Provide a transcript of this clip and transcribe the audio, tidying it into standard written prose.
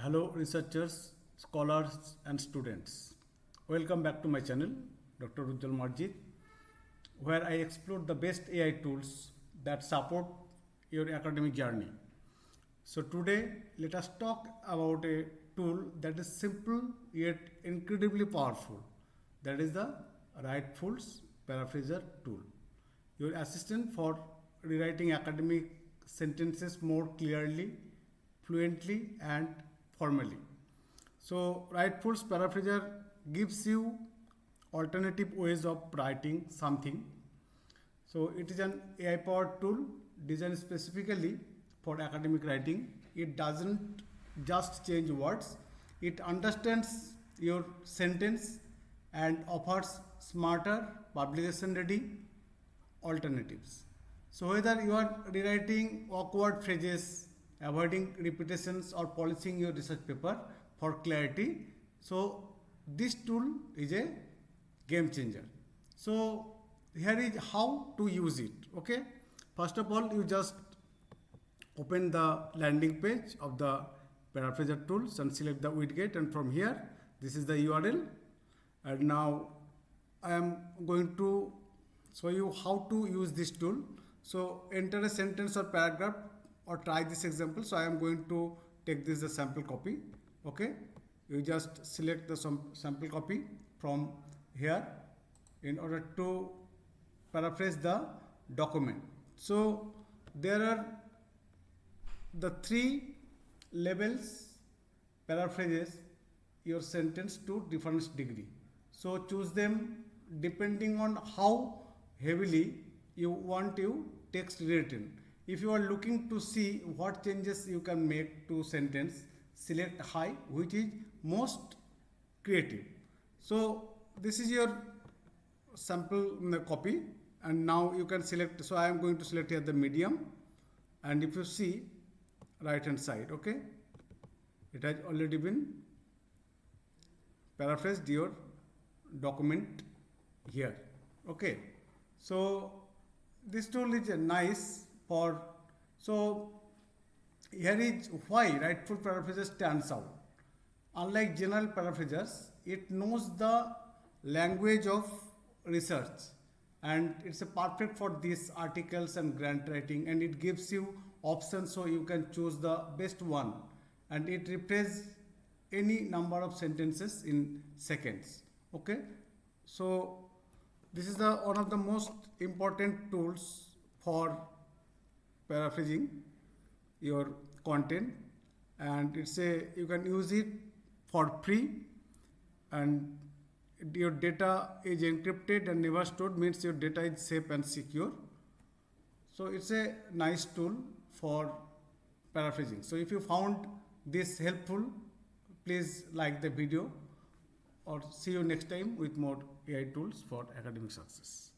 Hello researchers, scholars and students. Welcome back to my channel, Dr. Ujjwal Marjit, where I explore the best AI tools that support your academic journey. So today, let us talk about a tool that is simple yet incredibly powerful. That is the Rightful's Paraphraser tool. Your assistant for rewriting academic sentences more clearly, fluently and formally. So Rightful's Paraphraser gives you alternative ways of writing something. So it is an AI powered tool designed specifically for academic writing. It doesn't just change words, it understands your sentence and offers smarter, publication ready alternatives. So whether you are rewriting awkward phrases, avoiding repetitions or polishing your research paper for clarity, so this tool is a game changer. So here is how to use it. Okay, first of all, you just open the landing page of the Paraphraser tools and select the widget, and from here this is the URL. And now I am going to show you how to use this tool. So enter a sentence or paragraph or try this example. So I am going to take this as a sample copy. Okay, you just select the sample copy from here in order to paraphrase the document. So there are the three levels paraphrases your sentence to different degree. So choose them depending on how heavily you want your text written. If you are looking to see what changes you can make to sentence, select high, which is most creative. So this is your sample copy, and now you can select. So I am going to select here the medium, and if you see right hand side, okay, it has already been paraphrased your document here. Okay, so this tool is nice for, so here is why Rightful Paraphraser stands out. Unlike general paraphrasers, it knows the language of research, and it's a perfect for these articles and grant writing, and it gives you options so you can choose the best one, and it replaces any number of sentences in seconds. Okay, so this is the one of the most important tools for paraphrasing your content, and it's a, you can use it for free, and your data is encrypted and never stored, means your data is safe and secure. So it's a nice tool for paraphrasing. So if you found this helpful, please like the video, or see you next time with more AI tools for academic success.